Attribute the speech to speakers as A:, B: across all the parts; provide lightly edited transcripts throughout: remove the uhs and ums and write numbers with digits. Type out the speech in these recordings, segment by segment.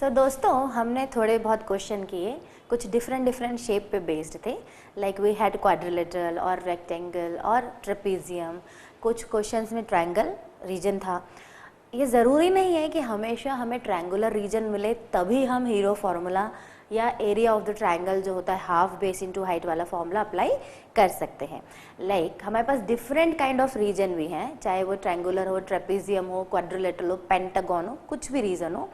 A: दोस्तों हमने थोड़े बहुत क्वेश्चन किए, कुछ डिफरेंट शेप पे बेस्ड थे, लाइक वी हैड क्वाड्रिलेटरल और रेक्टेंगल और ट्रेपेजियम, कुछ क्वेश्चंस में ट्रायंगल रीजन था। ये ज़रूरी नहीं है कि हमेशा हमें ट्रायंगुलर रीजन मिले तभी हम हीरो फार्मूला या एरिया ऑफ द ट्रायंगल जो होता है हाफ बेस इनटू हाइट वाला फॉर्मूला अप्लाई कर सकते हैं। लाइक हमारे पास डिफरेंट काइंड ऑफ रीजन भी हैं, चाहे वो ट्रायंगुलर हो, ट्रेपेजियम हो, क्वाड्रिलेटरल हो, पेंटागन हो, कुछ भी रीजन हो,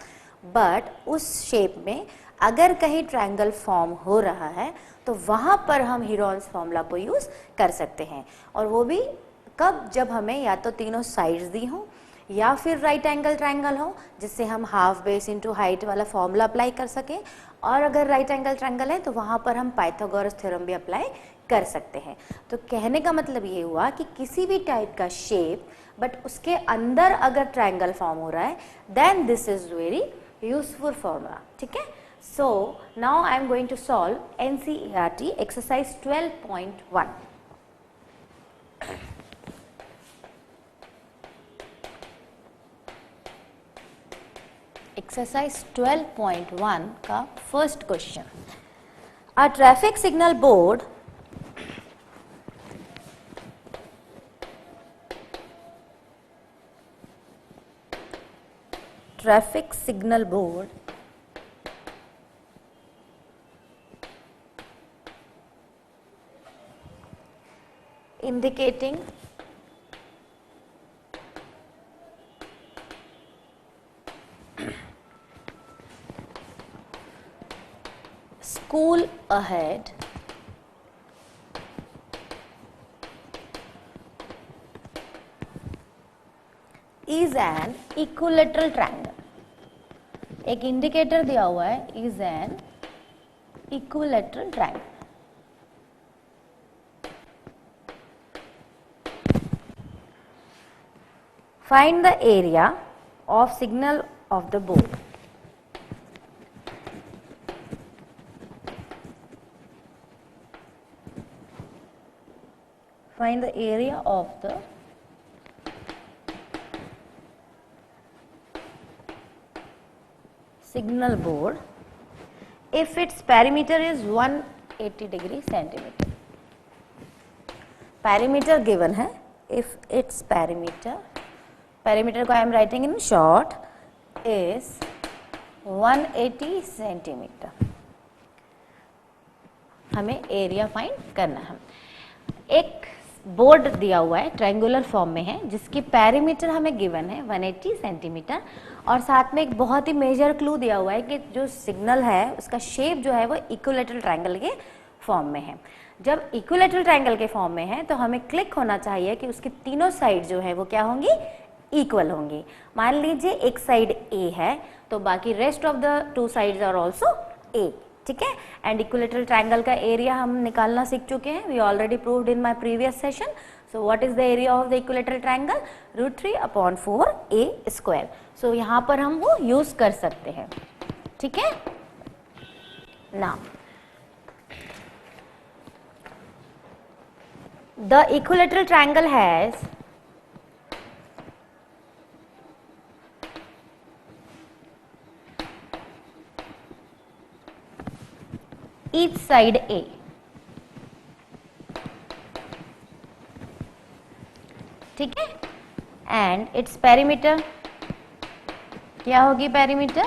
A: बट उस शेप में अगर कहीं ट्रायंगल फॉर्म हो रहा है तो वहाँ पर हम हीरोन्स फॉर्मूला को यूज़ कर सकते हैं। और वो भी कब, जब हमें या तो तीनों साइड्स दी हो या फिर राइट एंगल ट्रायंगल हो जिससे हम हाफ बेस इनटू हाइट वाला फॉर्मूला अप्लाई कर सकें, और अगर राइट एंगल ट्रायंगल है तो वहाँ पर हम पाइथागोरस थ्योरम भी अप्लाई कर सकते हैं। तो कहने का मतलब ये हुआ कि किसी भी टाइप का शेप बट उसके अंदर अगर ट्रायंगल फॉर्म हो रहा है then this is very useful formula. ठीक है, so now I am going to solve NCERT exercise 12.1। Exercise 12.1 का first question, a traffic signal board indicating school ahead is an equilateral triangle। एक indicator दिया हुआ है, is an equilateral triangle। Find the area of signal of the board। Find the area of the signal board if its perimeter is 180 degree centimeter। Perimeter given है, if its perimeter को I am writing in short is 180 centimeter। हमें area find करना है। एक board दिया हुआ है, triangular form में है, जिसकी पेरीमीटर हमें गिवन है 180 सेंटीमीटर, और साथ में एक बहुत ही मेजर क्लू दिया हुआ है कि जो सिग्नल है उसका शेप जो है वो इक्विलेटरल ट्रायंगल के फॉर्म में है। जब इक्विलेटरल ट्रायंगल के फॉर्म में है तो हमें क्लिक होना चाहिए कि उसकी तीनों साइड जो है वो क्या होंगी, इक्वल होंगी। मान लीजिए एक साइड ए है तो बाकी rest of the two sides are also a. ठीक है, एंड इक्विलेटरल ट्रायंगल का एरिया हम निकालना सीख चुके हैं, we already proved in my previous session. So what is the area of the equilateral triangle, √3/4a²। So यहाँ पर हम वो यूज कर सकते हैं। ठीक है, now the equilateral triangle has each side A। ठीक है, एंड इट्स पेरीमीटर क्या होगी, पेरीमीटर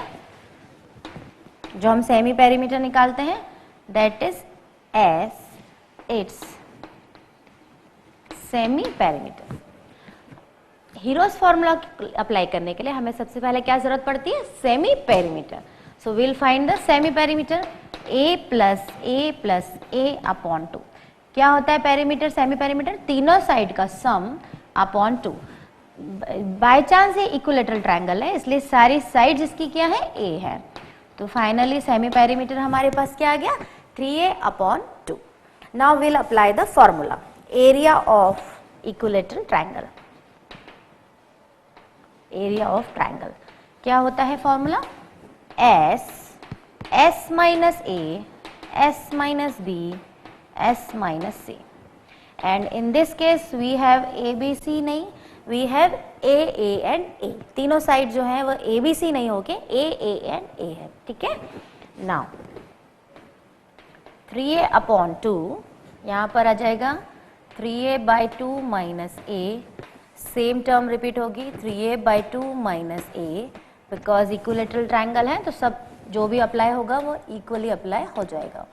A: जो हम सेमी पेरीमीटर निकालते हैं that is S it's semi perimeter. Heroes formula apply करने के लिए हमें सबसे पहले क्या जरूरत पड़ती है, semi perimeter. So will find the semi perimeter, a plus a/2। क्या होता है पेरीमीटर, सेमी पेरीमीटर, तीनों साइड का सम अपॉन 2। बाय चांस ये इक्विलेटरल ट्रायंगल है इसलिए सारी साइड इसकी क्या है, a है। तो फाइनली सेमी पेरीमीटर हमारे पास क्या आ गया, 3a/2। Now will apply the formula, area of equilateral triangle. Area of triangle क्या होता है formula, S minus A, S minus B, S minus C, and in this case we have ABC नहीं, we have A and ए, तीनों side जो है वो A B C नहीं होके ए एंड ए है, ठीक है। नाउ 3a अपॉन 2, यहाँ पर आ जाएगा 3a/2 माइनस ए, सेम टर्म रिपीट होगी 3a/2 minus A, because equilateral triangle है तो सब जो भी अप्लाई होगा वो इक्वली अप्लाई हो जाएगा,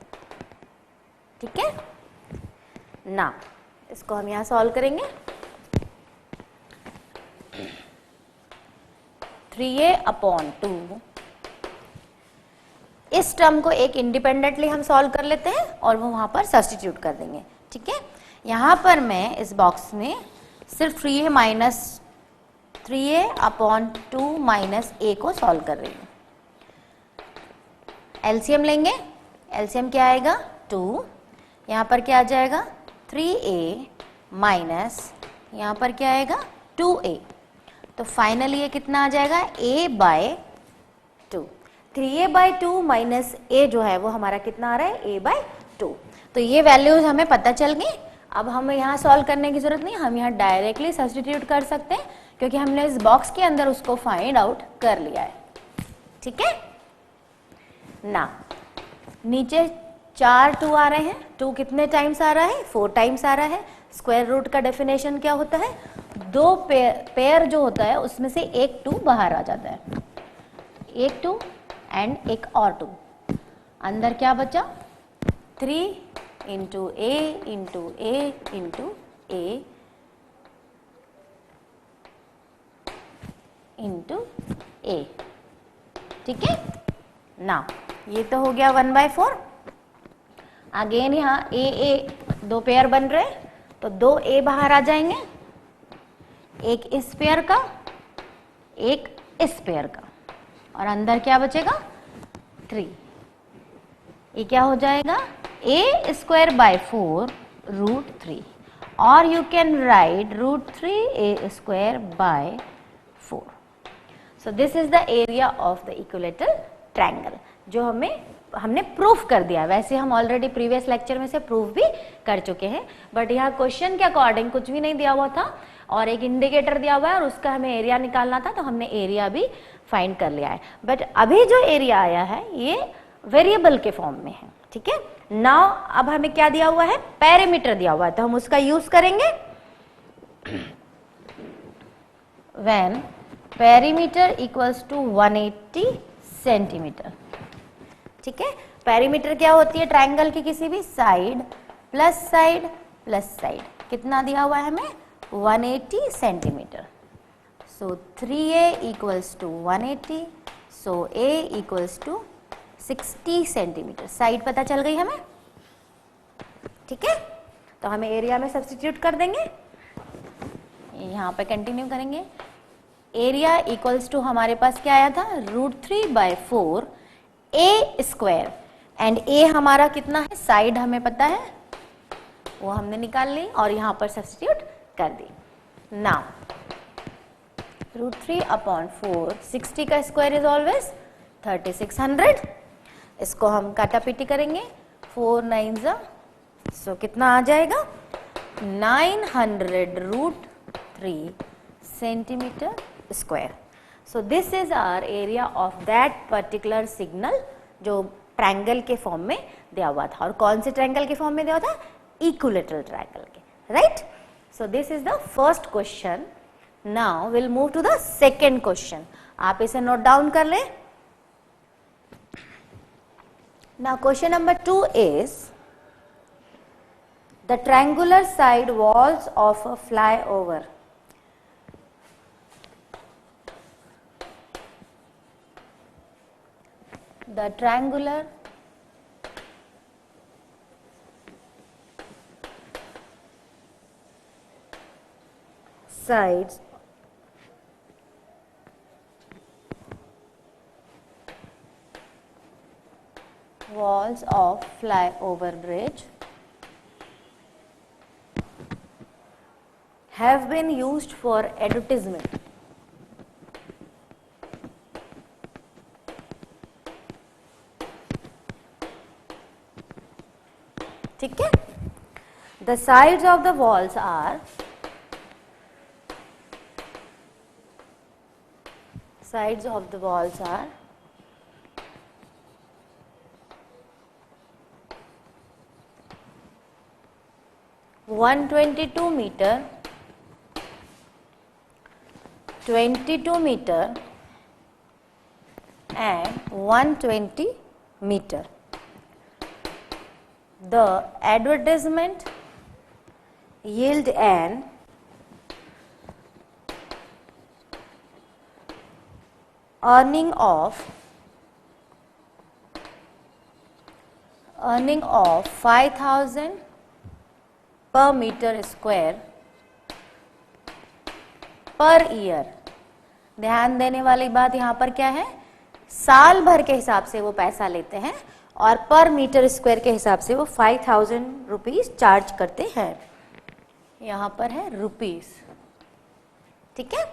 A: ठीक है ना। इसको हम यहाँ सॉल्व करेंगे। 3a अपॉन 2, इस टर्म को एक इंडिपेंडेंटली हम सॉल्व कर लेते हैं और वो वहां पर सब्स्टिट्यूट कर देंगे, ठीक है। यहाँ पर मैं इस बॉक्स में सिर्फ 3a अपॉन 2 माइनस ए को सॉल्व कर रही हूँ। एलसीएम लेंगे, एलसीएम क्या आएगा 2, यहाँ पर क्या आ जाएगा 3a माइनस यहाँ पर क्या आएगा 2a, तो फाइनली ये कितना आ जाएगा a/2। 3a/2 माइनस a जो है वो हमारा कितना आ रहा है a/2। तो ये वैल्यूज हमें पता चल गई। अब हमें यहाँ सॉल्व करने की जरूरत नहीं, हम यहाँ डायरेक्टली सब्स्टिट्यूट कर सकते हैं क्योंकि हमने इस बॉक्स के अंदर उसको फाइंड आउट कर लिया है, ठीक है ना। नीचे 4 2 आ रहे हैं, 2 कितने टाइम्स आ रहा है 4 टाइम्स आ रहा है। स्क्वायर रूट का डेफिनेशन क्या होता है, 2 पेयर जो होता है उसमें से एक 2 बाहर आ जाता है, एक 2 एंड एक और 2, अंदर क्या बचा 3 इंटू ए इंटू ए इंटू ए इंटू ए, ठीक है ना। ये तो हो गया 1/4। अगेन यहाँ ए 2 पेयर बन रहे, तो 2 ए बाहर आ जाएंगे, एक इस पेयर का एक इस पेयर का, और अंदर क्या बचेगा 3। ये क्या हो जाएगा a²/4 √3, और you can write √3a²/4। So this is the area of the equilateral triangle, जो हमने प्रूफ कर दिया। वैसे हम ऑलरेडी प्रीवियस लेक्चर में से प्रूफ भी कर चुके हैं, बट यहाँ क्वेश्चन के अकॉर्डिंग कुछ भी नहीं दिया हुआ था और एक इंडिकेटर दिया हुआ है और उसका हमें एरिया निकालना था, तो हमने एरिया भी फाइंड कर लिया है। बट अभी जो एरिया आया है ये वेरिएबल के फॉर्म में है, ठीक है। नाउ अब हमें क्या दिया हुआ है, पेरीमीटर दिया हुआ है, तो हम उसका यूज करेंगे। When perimeter equals to 180 centimetre, ठीक है। पेरीमीटर क्या होती है ट्रायंगल की, किसी भी side plus side plus side, कितना दिया हुआ है हमें 180 centimetre. So 3a equals to 180, so a equals to 60 centimetre. Side पता चल गई हमें, ठीक है। तो हमें एरिया में सब्स्टिट्यूट कर देंगे, यहाँ पे कंटिन्यू करेंगे। एरिया इक्वल्स टू हमारे पास क्या आया था √3/4 a², एंड a हमारा कितना है, साइड हमें पता है वो हमने निकाल ली और यहाँ पर सब्स्टिट्यूट कर दी। नाउ √3/4, 60 का स्क्वायर इज ऑलवेज 3600, इसको हम काटापीटी करेंगे, 4 9 सो कितना आ जाएगा 900√3 centimetre square. So this is our area of that particular signal जो ट्रायंगल के फॉर्म में दिया हुआ था। और कौन से ट्रायंगल के फॉर्म में दिया हुआ था, इक्विलेटरल ट्रायंगल के, right. So this is the first question. Now will move to the second question, आप इसे नोट डाउन कर लें। Now question number 2 is the triangular side walls of a flyover. The triangular sides walls of flyover bridge have been used for advertisement. ठीक है, the sides of the walls are sides of the walls are 122 meter, 22 meter and 120 meter. The advertisement yield an earning of 5,000 per meter square per year. ध्यान देने वाली बात यहाँ पर क्या है, साल भर के हिसाब से वो पैसा लेते हैं और पर मीटर स्क्वायर के हिसाब से वो 5,000 रुपीज चार्ज करते हैं. यहाँ पर है रुपीज. ठीक है.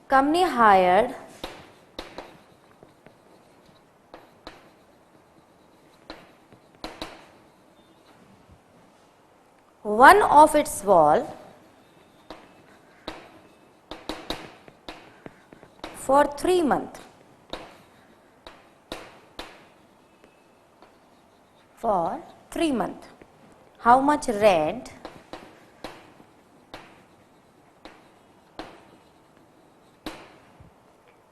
A: Company hired one of its wall for 3 months. For 3 months. How much rent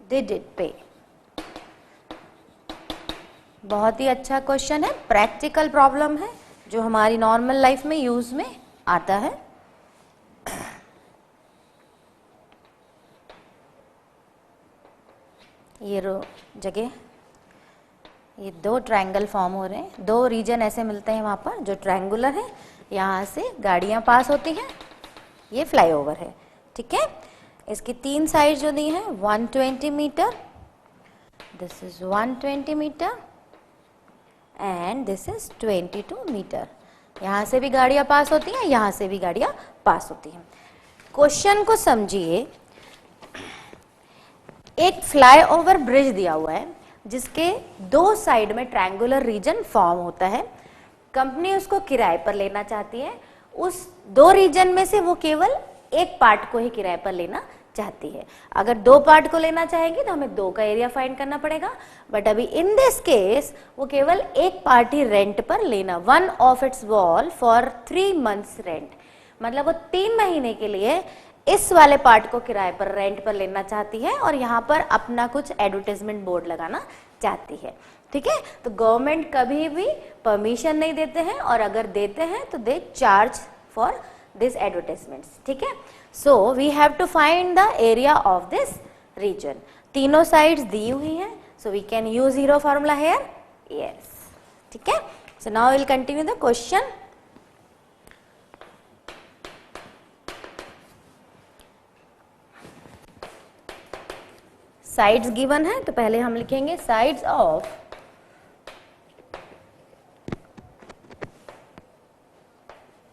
A: did it pay? बहुत ही अच्छा क्वेश्चन है, प्रैक्टिकल प्रॉब्लम है जो हमारी नॉर्मल लाइफ में यूज में आता है. ये जगह, ये 2 ट्रायंगल फॉर्म हो रहे हैं, 2 रीजन ऐसे मिलते हैं वहां पर जो ट्रायंगुलर है. यहाँ से गाड़ियां पास होती हैं, ये फ्लाईओवर है. ठीक है. इसकी 3 साइड जो दी हैं 120 metre, this is 120 metre and this is 22 metre. यहाँ से भी गाड़ियाँ पास होती हैं, यहाँ से भी गाड़ियाँ पास होती हैं. क्वेश्चन को समझिए. एक फ्लाईओवर ब्रिज दिया हुआ है जिसके 2 साइड में ट्रायंगुलर रीजन फॉर्म होता है. कंपनी उसको किराए पर लेना चाहती है. उस 2 रीजन में से वो केवल एक पार्ट को ही किराए पर लेना चाहती है. अगर 2 पार्ट को लेना चाहेंगे तो हमें 2 का एरिया फाइंड करना पड़ेगा. बट अभी इन दिस केस वो केवल एक पार्ट ही रेंट पर लेना. 1 of its wall for 3 months rent. मतलब वो 3 महीने के लिए इस वाले पार्ट को किराए पर रेंट पर लेना चाहती है और यहाँ पर अपना कुछ एडवर्टाइजमेंट बोर्ड लगाना चाहती है. ठीक है. तो गवर्नमेंट कभी भी परमिशन नहीं देते हैं और अगर देते हैं तो they charge for this advertisements. ठीक है. So we have to find the area of this region. तीनों साइड्स दी हुई हैं, so we can use hero formula here. Yes. ठीक है. So now will continue the question. Sides given है तो पहले हम लिखेंगे साइड्स ऑफ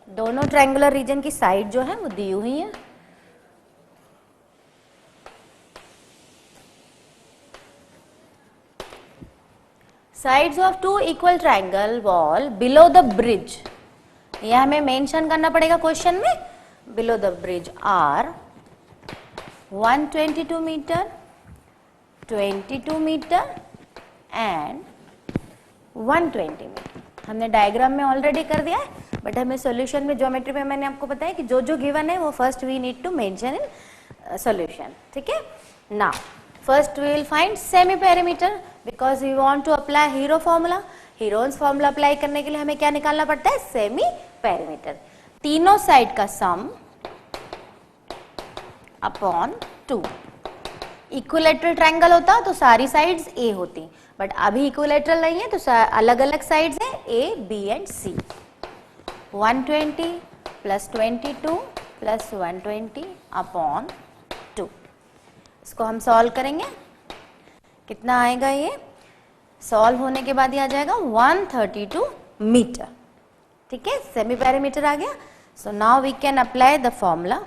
A: दोनों ट्रायंगुलर रीजन की साइड जो है वो दी हुई है. Sides of 2 equal triangle wall below the bridge. यह हमें मेंशन करना पड़ेगा क्वेश्चन में. Below the bridge are 122 metre, 22 metre and 120 metre. हमने डायग्राम में ऑलरेडी कर दिया है बट हमें सॉल्यूशन में ज्योमेट्री में मैंने आपको बताया कि जो जो गिवन है वो first we need to mention in solution. ठीक है. Now first we will find semi perimeter because we want to apply Hero formula. Heron's formula apply करने के लिए हमें क्या निकालना पड़ता है, सेमी पेरीमीटर. तीनों साइड का सम अपॉन 2. इक्विलेटरल ट्रायंगल होता तो सारी साइड्स ए होती बट अभी इक्विलेटरल नहीं है तो अलग अलग साइड्स है A, B and C. 120 plus 22 plus 120 upon 2. इसको हम सॉल्व करेंगे. कितना आएगा ये? सॉल्व होने के बाद ये आ जाएगा 132 मीटर. ठीक है. सेमी पेरीमीटर आ गया. So now we can apply the formula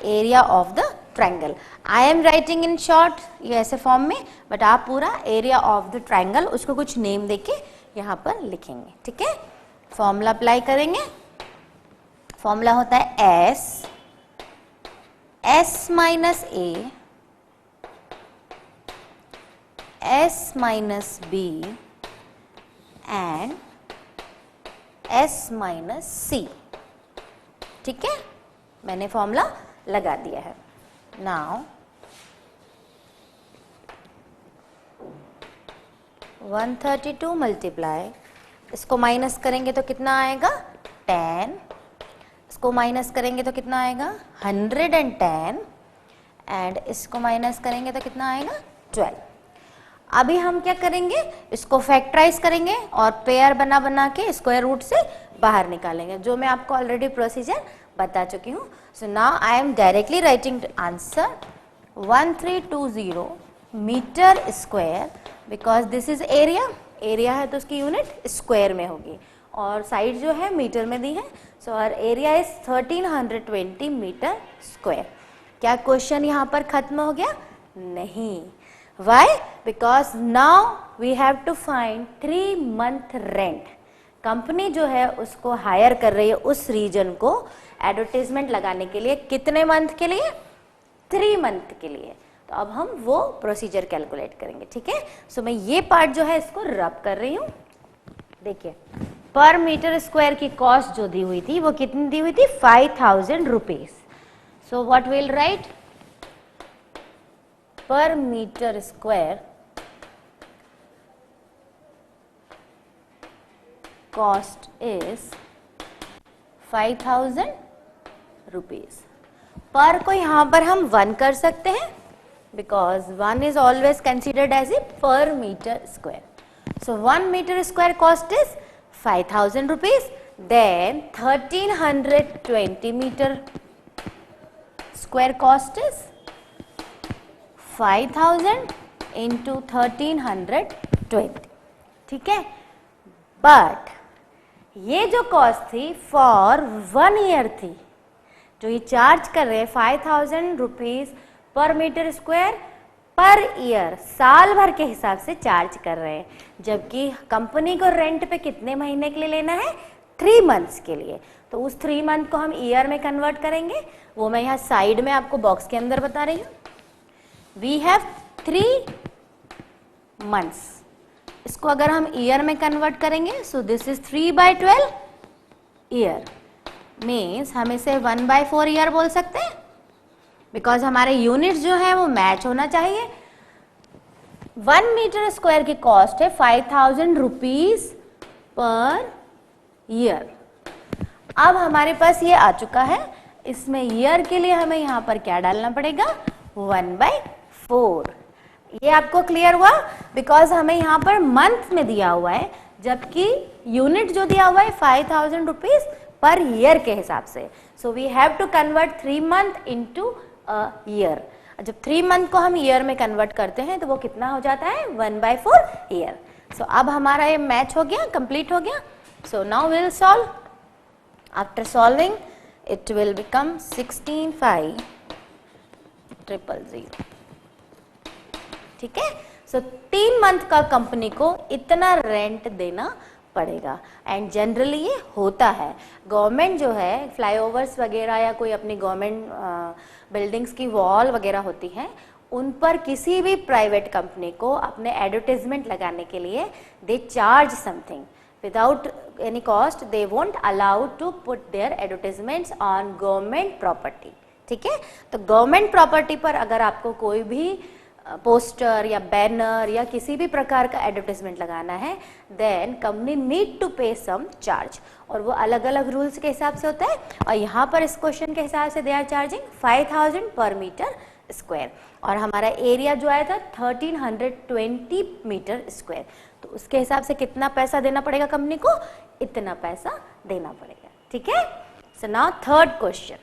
A: area of the triangle. I am writing in short ये ऐसे फॉर्म में बट आप पूरा एरिया ऑफ द ट्रायंगल उसको कुछ नेम देके यहाँ पर लिखेंगे. ठीक है. फॉर्मूला अप्लाई करेंगे. फॉर्मूला होता है S minus A S minus B and S minus C। ठीक है, मैंने फॉर्मूला लगा दिया है। नाउ 132 मल्टीप्लाई, इसको माइनस करेंगे तो कितना आएगा 10, इसको माइनस करेंगे तो कितना आएगा 110 एंड इसको माइनस करेंगे तो कितना आएगा 12। अभी हम क्या करेंगे, इसको फैक्टराइज करेंगे और पेयर बना बना के स्क्वायर रूट से बाहर निकालेंगे, जो मैं आपको ऑलरेडी प्रोसीजर बता चुकी हूँ। So now I am directly writing answer 1320 metre square, because this is area, area है तो उसकी यूनिट स्क्वायर में होगी और साइड जो है मीटर में दी है। So our area is 1320 metre square. क्या क्वेश्चन यहाँ पर खत्म हो गया? नहीं। Why? Because now we have to find 3 month rent. Company जो है उसको हायर कर रही है उस रीजन को एडवर्टीजमेंट लगाने के लिए, कितने मंथ के लिए? 3 मंथ के लिए। तो अब हम वो प्रोसीजर कैलकुलेट करेंगे। ठीक है, सो मैं ये पार्ट जो है इसको रब कर रही हूँ। देखिए, पर मीटर स्क्वायर की कॉस्ट जो दी हुई थी वो कितनी दी हुई थी? 5000 rupees. So what will write? Per metre square cost is 5000 rupees. पर को यहां पर हम 1 कर सकते हैं, because 1 is always considered as a per meter square. So 1 meter square cost is 5000 rupees. Then 1320 meter square cost is 5000 into 1320. ठीक है, बट ये जो कॉस्ट थी फॉर 1 ईयर थी, जो ये चार्ज कर रहे हैं 5000 रुपीज पर मीटर स्क्वायर पर ईयर, साल भर के हिसाब से चार्ज कर रहे हैं, जबकि कंपनी को रेंट पे कितने महीने के लिए लेना है? 3 मंथ्स के लिए। तो उस 3 मंथ को हम ईयर में कन्वर्ट करेंगे, वो मैं यहाँ साइड में आपको बॉक्स के अंदर बता रही हूँ। वी हैव 3 मंथ्स, इसको अगर हम ईयर में कन्वर्ट करेंगे, सो दिस इज 3/12 ईयर, मीन्स हम इसे 1/4 ईयर बोल सकते हैं, बिकॉज हमारे यूनिट्स जो है वो मैच होना चाहिए। 1 मीटर स्क्वायर की कॉस्ट है 5000 रुपीज पर ईयर। अब हमारे पास ये आ चुका है, इसमें ईयर के लिए हमें यहाँ पर क्या डालना पड़ेगा? 1/4। ये आपको क्लियर हुआ? बिकॉज हमें यहाँ पर मंथ में दिया हुआ है, जबकि यूनिट जो दिया हुआ है 5000 रुपीज पर ईयर के हिसाब से। So we have to convert 3 month into year. जब 3 मंथ को हम ईयर में कन्वर्ट करते हैं तो वो कितना हो जाता है? 1/4 ईयर। सो अब हमारा ये मैच हो गया, कंप्लीट हो गया। So now will solve. After solving it will become 16,500। ठीक है, सो 3 मंथ का कंपनी को इतना रेंट देना पड़ेगा एंड जनरली ये होता है। गवर्नमेंट जो है फ्लाईओवर्स वगैरह या कोई अपनी गवर्नमेंट बिल्डिंग्स की वॉल वगैरह होती हैं, उन पर किसी भी प्राइवेट कंपनी को अपने एडवर्टाइजमेंट लगाने के लिए they charge something without any cost. They won't allow to put their advertisements on government property. ठीक है, तो गवर्नमेंट प्रॉपर्टी पर अगर आपको कोई भी पोस्टर या बैनर या किसी भी प्रकार का एडवर्टाइजमेंट लगाना है, देन कंपनी नीड टू पे सम चार्ज, और वो अलग अलग रूल्स के हिसाब से होता है। और यहाँ पर इस क्वेश्चन के हिसाब से दे आर चार्जिंग 5000 पर मीटर स्क्वायर, और हमारा एरिया जो आया था 1320 मीटर स्क्वायर। तो उसके हिसाब से कितना पैसा देना पड़ेगा कंपनी को? इतना पैसा देना पड़ेगा। ठीक है, so now third question.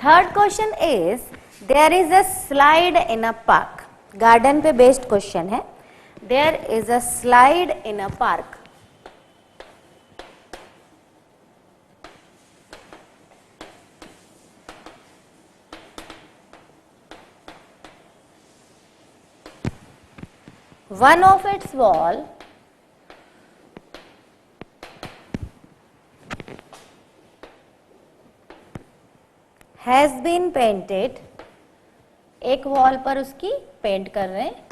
A: Third question is there is a slide in a park. Garden पे बेस्ड क्वेश्चन है। There is a slide in a park. One of its wall has been painted। एक wall पर उसकी paint कर रहे हैं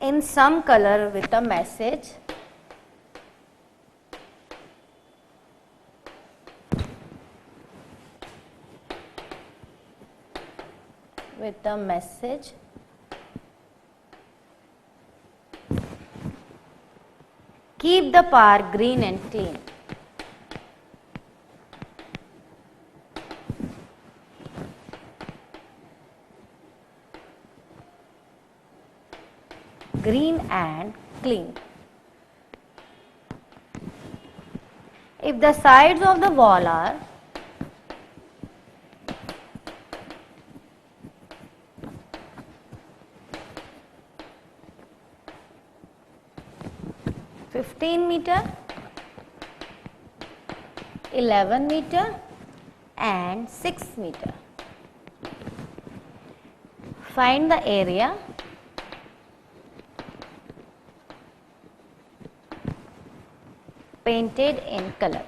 A: in some color with a message keep the park green and clean. Green and clean. If the sides of the wall are 15 meter, 11 meter and 6 meter. Find the area painted in color.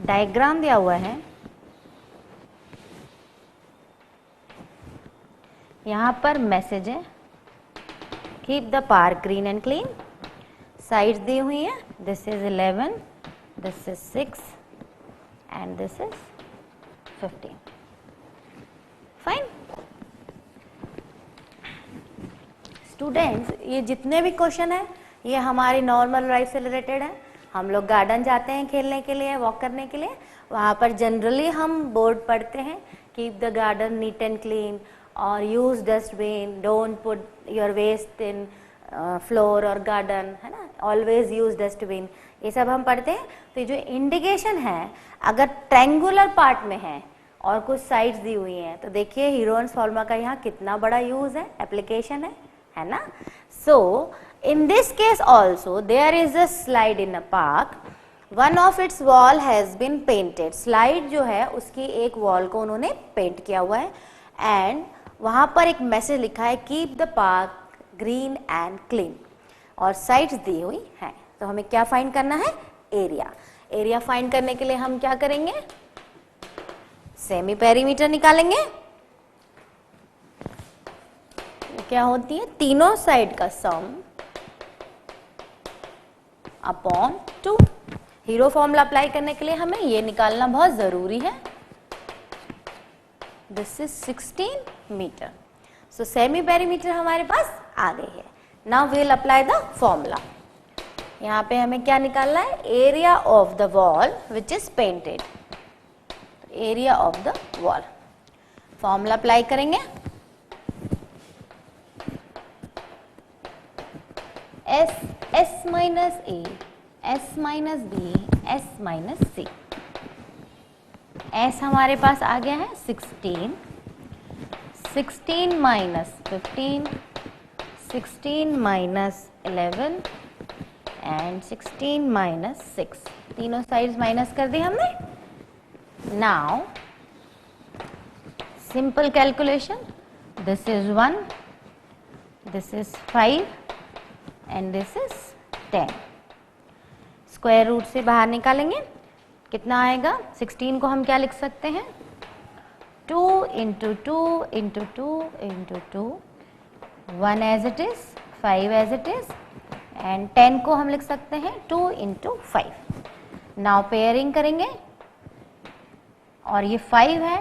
A: Diagram दिया हुआ है, यहाँ पर message है keep the park green and clean. Sides दी हुई है, this is 11, this is 6 and this is 15. Fine students, ये जितने भी क्वेश्चन है ये हमारी नॉर्मल लाइफ से रिलेटेड है. हम लोग गार्डन जाते हैं खेलने के लिए, वॉक करने के लिए, वहाँ पर जनरली हम बोर्ड पढ़ते हैं keep the garden neat and clean और use dustbin, don't put your waste in floor और गार्डन, है ना, ऑलवेज यूज डस्टबिन, ये सब हम पढ़ते हैं. तो ये जो इंडिकेशन है अगर ट्रायंगुलर पार्ट में है और कुछ साइड्स दी हुई हैं तो देखिए हीरोन्स फॉर्मूला का यहाँ कितना बड़ा यूज है, एप्लीकेशन है ना. सो in this case also there is a slide in a park, one of its wall has been painted. slide जो है उसकी एक वॉल को उन्होंने पेंट किया हुआ है एंड वहाँ पर एक मैसेज लिखा है keep the park green and clean और साइड्स दी हुई है. तो हमें क्या फाइंड करना है, एरिया. एरिया फाइंड करने के लिए हम क्या करेंगे, सेमी पेरीमीटर निकालेंगे. क्या होती है, तीनों साइड का sum upon 2. Hero formula apply करने के लिए हमें ये निकालना बहुत जरूरी है. This is 16 metre. So semi perimeter हमारे पास आ गई है. Now we will apply the formula. यहाँ पे हमें क्या निकालना है, area of the wall which is painted. Area of the wall formula apply करेंगे. S minus A, S minus B, S minus C. S हमारे पास आ गया है 16, 16 minus 15, 16 minus 11 and 16 minus 6. तीनों साइड्स माइनस कर दी हमने. Now simple calculation. This is 1, this is 5 and this is 10. Square root से बाहर निकालेंगे, कितना आएगा, 16 को हम क्या लिख सकते हैं, 2 into 2 into 2 into 2, 1 as it is, 5 as it is and 10 को हम लिख सकते हैं 2 into 5. नाउ पेयरिंग करेंगे और ये 5 है,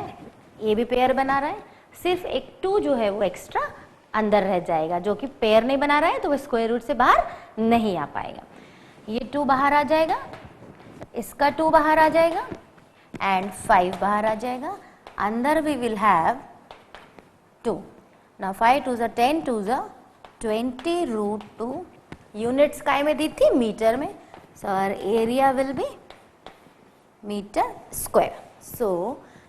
A: ये भी पेयर बना रहा है, सिर्फ एक 2 जो है वो एक्स्ट्रा अंदर रह जाएगा जो कि पेयर नहीं बना रहा है तो वो स्क्वायर रूट से बाहर नहीं आ पाएगा. ये 2 बाहर आ जाएगा, इसका 2 बाहर आ जाएगा एंड 5 बाहर आ जाएगा. अंदर वी विल हैव 2. नाउ 5 2 ज़ा 10 2 ज़ा 20 रूट 2. यूनिट्स काय में दी थी, मीटर में. So our area will be metre square. So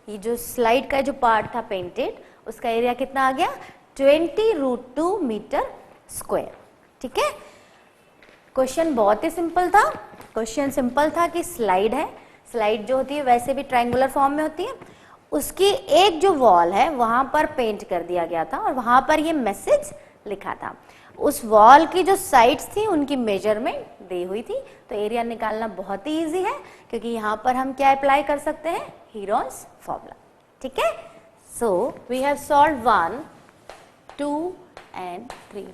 A: ये जो स्लाइड का जो पार्ट था पेंटेड उसका एरिया कितना आ गया, 20 रूट 2 मीटर स्क्वायर. ठीक है, क्वेश्चन बहुत ही सिंपल था. क्वेश्चन सिंपल था कि स्लाइड है, स्लाइड जो होती है वैसे भी ट्रायंगुलर फॉर्म में होती है, उसकी एक जो वॉल है वहां पर पेंट कर दिया गया था और वहां पर ये मैसेज लिखा था. उस वॉल की जो साइड्स थी उनकी मेजरमेंट दी हुई थी. तो एरिया निकालना बहुत ही ईजी है क्योंकि यहाँ पर हम क्या अप्लाई कर सकते हैं, हीरोन्स फॉर्मूला. ठीक है। So we have solve 1, 2 and 3.